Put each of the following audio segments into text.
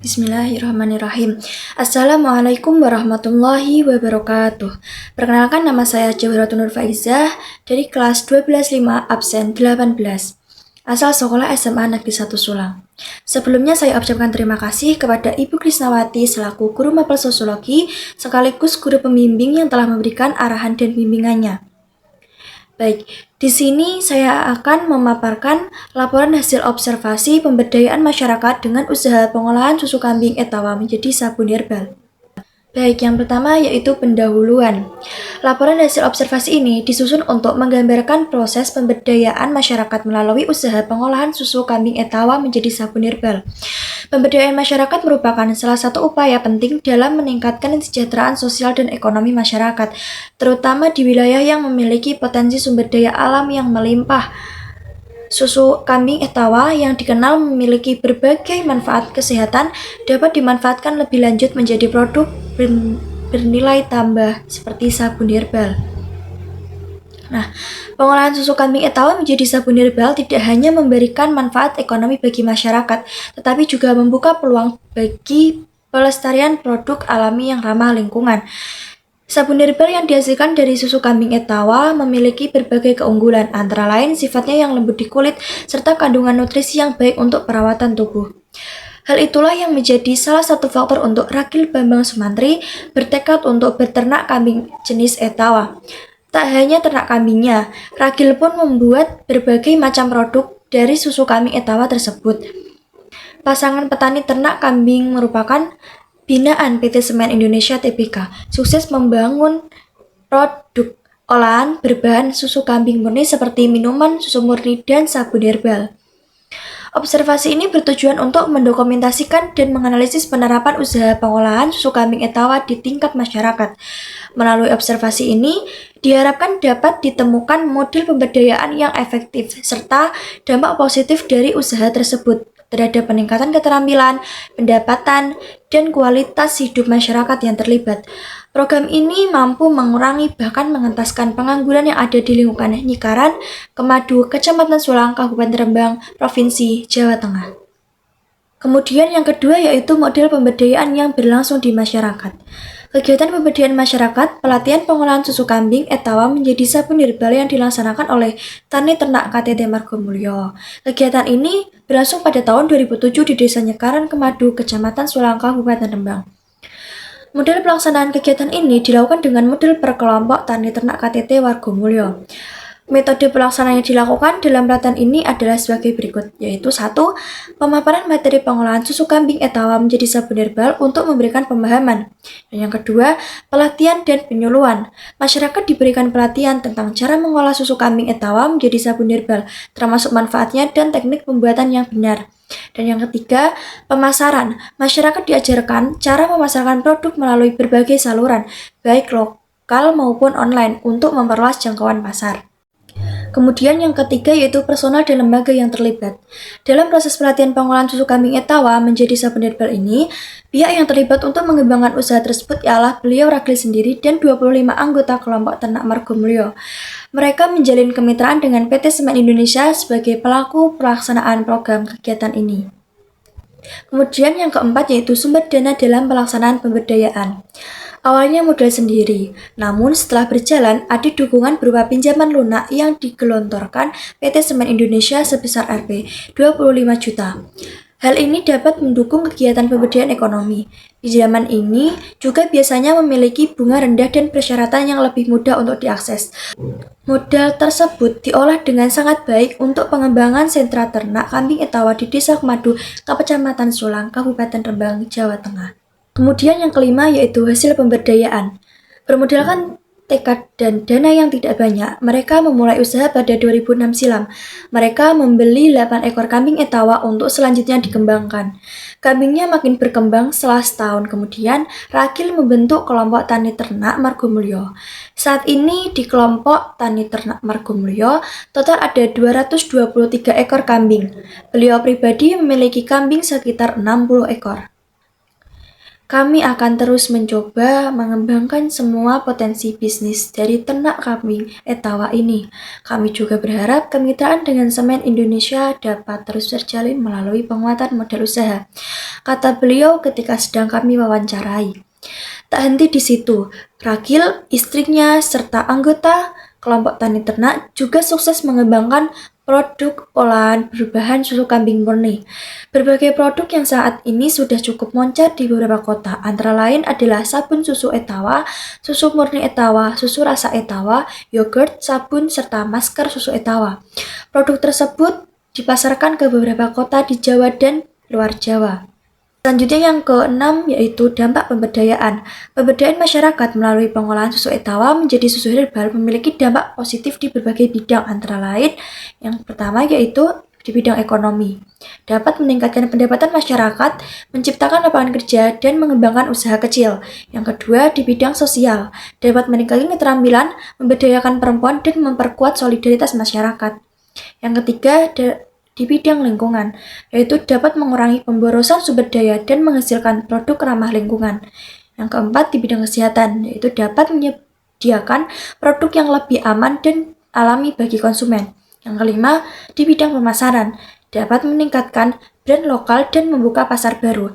Bismillahirrahmanirrahim. Assalamualaikum warahmatullahi wabarakatuh. Perkenalkan, nama saya Jawharatul Nur Faizah dari kelas 12-5 absen 18. Asal sekolah SMA Negeri 1 Sulang. Sebelumnya saya ucapkan terima kasih kepada Ibu Krisnawati selaku guru mapel sosiologi sekaligus guru pembimbing yang telah memberikan arahan dan bimbingannya. Baik, di sini saya akan memaparkan laporan hasil observasi pemberdayaan masyarakat dengan usaha pengolahan susu kambing etawa menjadi sabun herbal. Baik, yang pertama yaitu pendahuluan. Laporan hasil observasi ini disusun untuk menggambarkan proses pemberdayaan masyarakat melalui usaha pengolahan susu kambing etawa menjadi sabun herbal. Pemberdayaan masyarakat merupakan salah satu upaya penting dalam meningkatkan kesejahteraan sosial dan ekonomi masyarakat, terutama di wilayah yang memiliki potensi sumber daya alam yang melimpah. Susu kambing etawa yang dikenal memiliki berbagai manfaat kesehatan dapat dimanfaatkan lebih lanjut menjadi produk bernilai tambah seperti sabun herbal. Nah, pengolahan susu kambing etawa menjadi sabun herbal tidak hanya memberikan manfaat ekonomi bagi masyarakat, tetapi juga membuka peluang bagi pelestarian produk alami yang ramah lingkungan. Sabun herbal yang dihasilkan dari susu kambing etawa memiliki berbagai keunggulan, antara lain sifatnya yang lembut di kulit, serta kandungan nutrisi yang baik untuk perawatan tubuh. Hal itulah yang menjadi salah satu faktor untuk Ragil Bambang Sumantri bertekad untuk berternak kambing jenis etawa. Tak hanya ternak kambingnya, Ragil pun membuat berbagai macam produk dari susu kambing etawa tersebut. Pasangan petani ternak kambing merupakan binaan PT Semen Indonesia Tbk, sukses membangun produk olahan berbahan susu kambing murni seperti minuman susu murni dan sabun herbal. Observasi ini bertujuan untuk mendokumentasikan dan menganalisis penerapan usaha pengolahan susu kambing etawa di tingkat masyarakat. Melalui observasi ini, diharapkan dapat ditemukan model pemberdayaan yang efektif serta dampak positif dari usaha tersebut terhadap peningkatan keterampilan, pendapatan, dan kualitas hidup masyarakat yang terlibat. Program ini mampu mengurangi bahkan mengentaskan pengangguran yang ada di lingkungan Nyikaran, Kemadu, Kecamatan Sulang, Kabupaten Rembang, Provinsi Jawa Tengah. Kemudian yang kedua yaitu model pemberdayaan yang berlangsung di masyarakat. Kegiatan pemberdayaan masyarakat, pelatihan pengolahan susu kambing etawa menjadi sabun herbal yang dilaksanakan oleh Tani Ternak KTT Margomulyo. Kegiatan ini berlangsung pada tahun 2007 di Desa Nyekaran, Kemadu, Kecamatan Sulang, Kabupaten Rembang. Model pelaksanaan kegiatan ini dilakukan dengan model per kelompok Tani Ternak KTT Margomulyo. Metode pelaksanaan yang dilakukan dalam pelatihan ini adalah sebagai berikut, yaitu 1. Pemaparan materi pengolahan susu kambing etawa menjadi sabun herbal untuk memberikan pemahaman. Dan yang kedua, pelatihan dan penyuluhan. Masyarakat diberikan pelatihan tentang cara mengolah susu kambing etawa menjadi sabun herbal, termasuk manfaatnya dan teknik pembuatan yang benar. Dan yang ketiga, pemasaran. Masyarakat diajarkan cara memasarkan produk melalui berbagai saluran, baik lokal maupun online, untuk memperluas jangkauan pasar. Kemudian yang ketiga yaitu personal dan lembaga yang terlibat. Dalam proses pelatihan pengolahan susu kambing etawa menjadi sabun herbal ini, pihak yang terlibat untuk mengembangkan usaha tersebut ialah beliau Ragil sendiri dan 25 anggota kelompok ternak Margomulyo. Mereka menjalin kemitraan dengan PT Semen Indonesia sebagai pelaku pelaksanaan program kegiatan ini. Kemudian yang keempat yaitu sumber dana dalam pelaksanaan pemberdayaan. Awalnya modal sendiri, namun setelah berjalan ada dukungan berupa pinjaman lunak yang digelontorkan PT Semen Indonesia sebesar Rp 25 juta. Hal ini dapat mendukung kegiatan pemberdayaan ekonomi. Pinjaman ini juga biasanya memiliki bunga rendah dan persyaratan yang lebih mudah untuk diakses. Modal tersebut diolah dengan sangat baik untuk pengembangan sentra ternak kambing etawa di Desa Kemadu, Kecamatan Sulang, Kabupaten Rembang, Jawa Tengah. Kemudian yang kelima yaitu hasil pemberdayaan. Bermodalkan tekad dan dana yang tidak banyak, mereka memulai usaha pada 2006 silam. Mereka membeli 8 ekor kambing etawa untuk selanjutnya dikembangkan. Kambingnya makin berkembang. Setelah setahun kemudian, Ragil membentuk kelompok Tani Ternak Margomulyo. Saat ini di kelompok Tani Ternak Margomulyo total ada 223 ekor kambing. Beliau pribadi memiliki kambing sekitar 60 ekor. Kami akan terus mencoba mengembangkan semua potensi bisnis dari ternak kambing etawa ini. Kami juga berharap kemitraan dengan Semen Indonesia dapat terus terjalin melalui penguatan modal usaha. kata beliau ketika sedang kami wawancarai. Tak henti di situ, Ragil, istrinya, serta anggota kelompok tani ternak juga sukses mengembangkan produk olahan berbahan susu kambing murni. Berbagai produk yang saat ini sudah cukup moncer di beberapa kota, antara lain adalah sabun susu Etawa, susu murni Etawa, susu rasa Etawa, yogurt, sabun, serta masker susu Etawa. Produk tersebut dipasarkan ke beberapa kota di Jawa dan luar Jawa. Selanjutnya yang keenam yaitu dampak pemberdayaan. Pemberdayaan masyarakat melalui pengolahan susu Etawa menjadi susu herbal memiliki dampak positif di berbagai bidang, antara lain yang pertama yaitu di bidang ekonomi. Dapat meningkatkan pendapatan masyarakat, menciptakan lapangan kerja, dan mengembangkan usaha kecil. Yang kedua di bidang sosial. Dapat meningkatkan keterampilan, memberdayakan perempuan, dan memperkuat solidaritas masyarakat. Yang ketiga di bidang lingkungan, yaitu dapat mengurangi pemborosan sumber daya dan menghasilkan produk ramah lingkungan. Yang keempat di bidang kesehatan, yaitu dapat menyediakan produk yang lebih aman dan alami bagi konsumen. Yang kelima di bidang pemasaran, dapat meningkatkan brand lokal dan membuka pasar baru.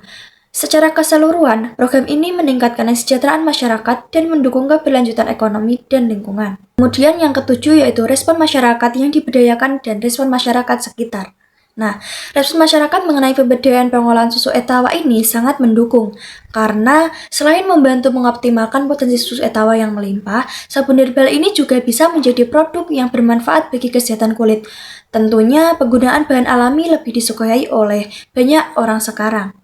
Secara keseluruhan, program ini meningkatkan kesejahteraan masyarakat dan mendukung keberlanjutan ekonomi dan lingkungan. Kemudian yang ketujuh yaitu respon masyarakat yang diberdayakan dan respon masyarakat sekitar. Nah, respon masyarakat mengenai pemberdayaan pengolahan susu Etawa ini sangat mendukung, karena selain membantu mengoptimalkan potensi susu Etawa yang melimpah, sabun herbal ini juga bisa menjadi produk yang bermanfaat bagi kesehatan kulit. Tentunya penggunaan bahan alami lebih disukai oleh banyak orang sekarang.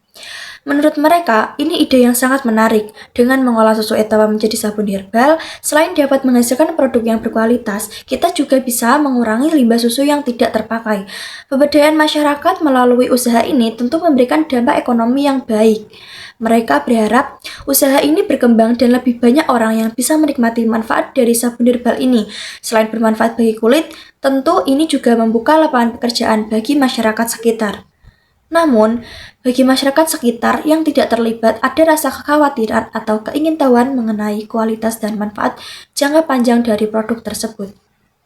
Menurut mereka, ini ide yang sangat menarik. Dengan mengolah susu Etawa menjadi sabun herbal, selain dapat menghasilkan produk yang berkualitas, kita juga bisa mengurangi limbah susu yang tidak terpakai. Pemberdayaan masyarakat melalui usaha ini tentu memberikan dampak ekonomi yang baik. Mereka berharap usaha ini berkembang dan lebih banyak orang yang bisa menikmati manfaat dari sabun herbal ini. Selain bermanfaat bagi kulit, tentu ini juga membuka lapangan pekerjaan bagi masyarakat sekitar. Namun, bagi masyarakat sekitar yang tidak terlibat, ada rasa kekhawatiran atau keingintahuan mengenai kualitas dan manfaat jangka panjang dari produk tersebut.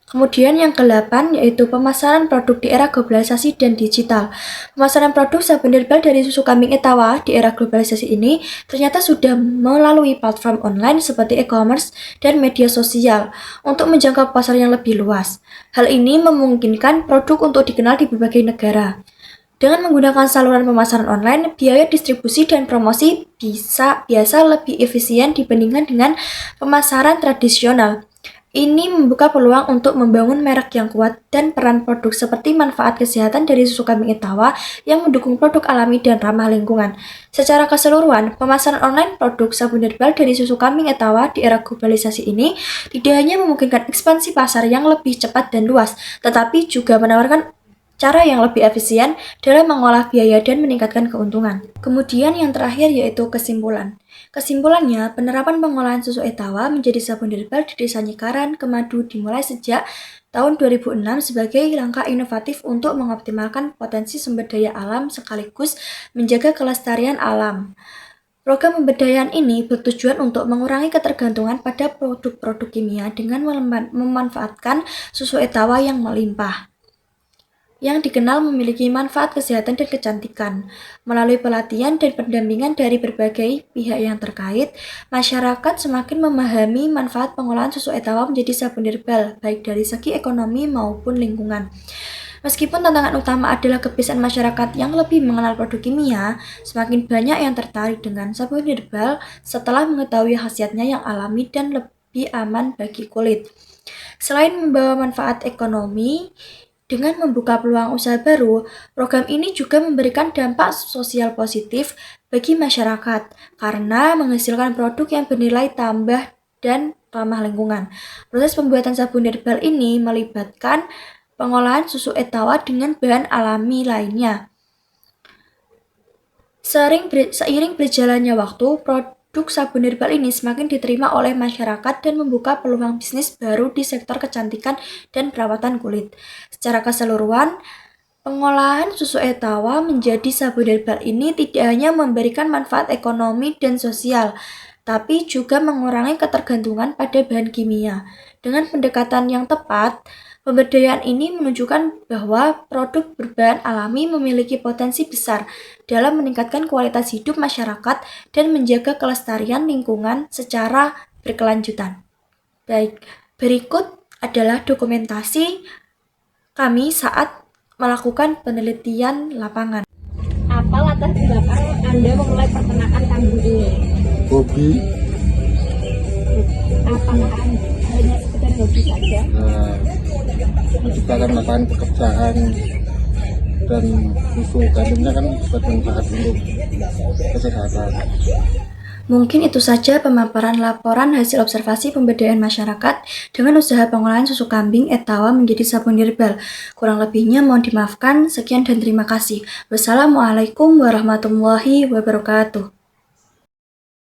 Kemudian yang ke-8 yaitu pemasaran produk di era globalisasi dan digital. Pemasaran produk sabun herbal dari susu kambing Etawa di era globalisasi ini ternyata sudah melalui platform online seperti e-commerce dan media sosial untuk menjangkau pasar yang lebih luas. Hal ini memungkinkan produk untuk dikenal di berbagai negara. Dengan menggunakan saluran pemasaran online, biaya distribusi dan promosi biasa lebih efisien dibandingkan dengan pemasaran tradisional. Ini membuka peluang untuk membangun merek yang kuat dan peran produk seperti manfaat kesehatan dari susu kambing Etawa yang mendukung produk alami dan ramah lingkungan. Secara keseluruhan, pemasaran online produk sabun herbal dari susu kambing Etawa di era globalisasi ini tidak hanya memungkinkan ekspansi pasar yang lebih cepat dan luas, tetapi juga menawarkan cara yang lebih efisien dalam mengolah biaya dan meningkatkan keuntungan. Kemudian yang terakhir yaitu kesimpulan. Kesimpulannya, penerapan pengolahan susu Etawa menjadi sabun herbal di Desa Nyikaran, Kemadu dimulai sejak tahun 2006 sebagai langkah inovatif untuk mengoptimalkan potensi sumber daya alam sekaligus menjaga kelestarian alam. Program pemberdayaan ini bertujuan untuk mengurangi ketergantungan pada produk-produk kimia dengan memanfaatkan susu Etawa yang melimpah, yang dikenal memiliki manfaat kesehatan dan kecantikan. Melalui pelatihan dan pendampingan dari berbagai pihak yang terkait, masyarakat semakin memahami manfaat pengolahan susu Etawa menjadi sabun herbal, baik dari segi ekonomi maupun lingkungan. Meskipun tantangan utama adalah kebiasaan masyarakat yang lebih mengenal produk kimia, semakin banyak yang tertarik dengan sabun herbal setelah mengetahui khasiatnya yang alami dan lebih aman bagi kulit. Selain membawa manfaat ekonomi, dengan membuka peluang usaha baru, program ini juga memberikan dampak sosial positif bagi masyarakat karena menghasilkan produk yang bernilai tambah dan ramah lingkungan. Proses pembuatan sabun herbal ini melibatkan pengolahan susu Etawa dengan bahan alami lainnya. Seiring berjalannya waktu, produk sabun herbal ini semakin diterima oleh masyarakat dan membuka peluang bisnis baru di sektor kecantikan dan perawatan kulit. Secara keseluruhan, pengolahan susu Etawa menjadi sabun herbal ini tidak hanya memberikan manfaat ekonomi dan sosial, tapi juga mengurangi ketergantungan pada bahan kimia. Dengan pendekatan yang tepat, Pemberdayaan ini menunjukkan bahwa produk berbahan alami memiliki potensi besar dalam meningkatkan kualitas hidup masyarakat dan menjaga kelestarian lingkungan secara berkelanjutan. Baik, berikut adalah dokumentasi kami saat melakukan penelitian lapangan. Apa latar belakang Anda memulai peternakan kambing ini? Hobi, Apakah hanya sekedar hobi saja? menciptakan lapangan pekerjaan dan susu kandungnya kan bermanfaat untuk kesehatan. Mungkin itu saja pemaparan laporan hasil observasi pemberdayaan masyarakat dengan usaha pengolahan susu kambing etawa menjadi sabun herbal. Kurang lebihnya mohon dimaafkan. Sekian dan terima kasih. Wassalamualaikum warahmatullahi wabarakatuh.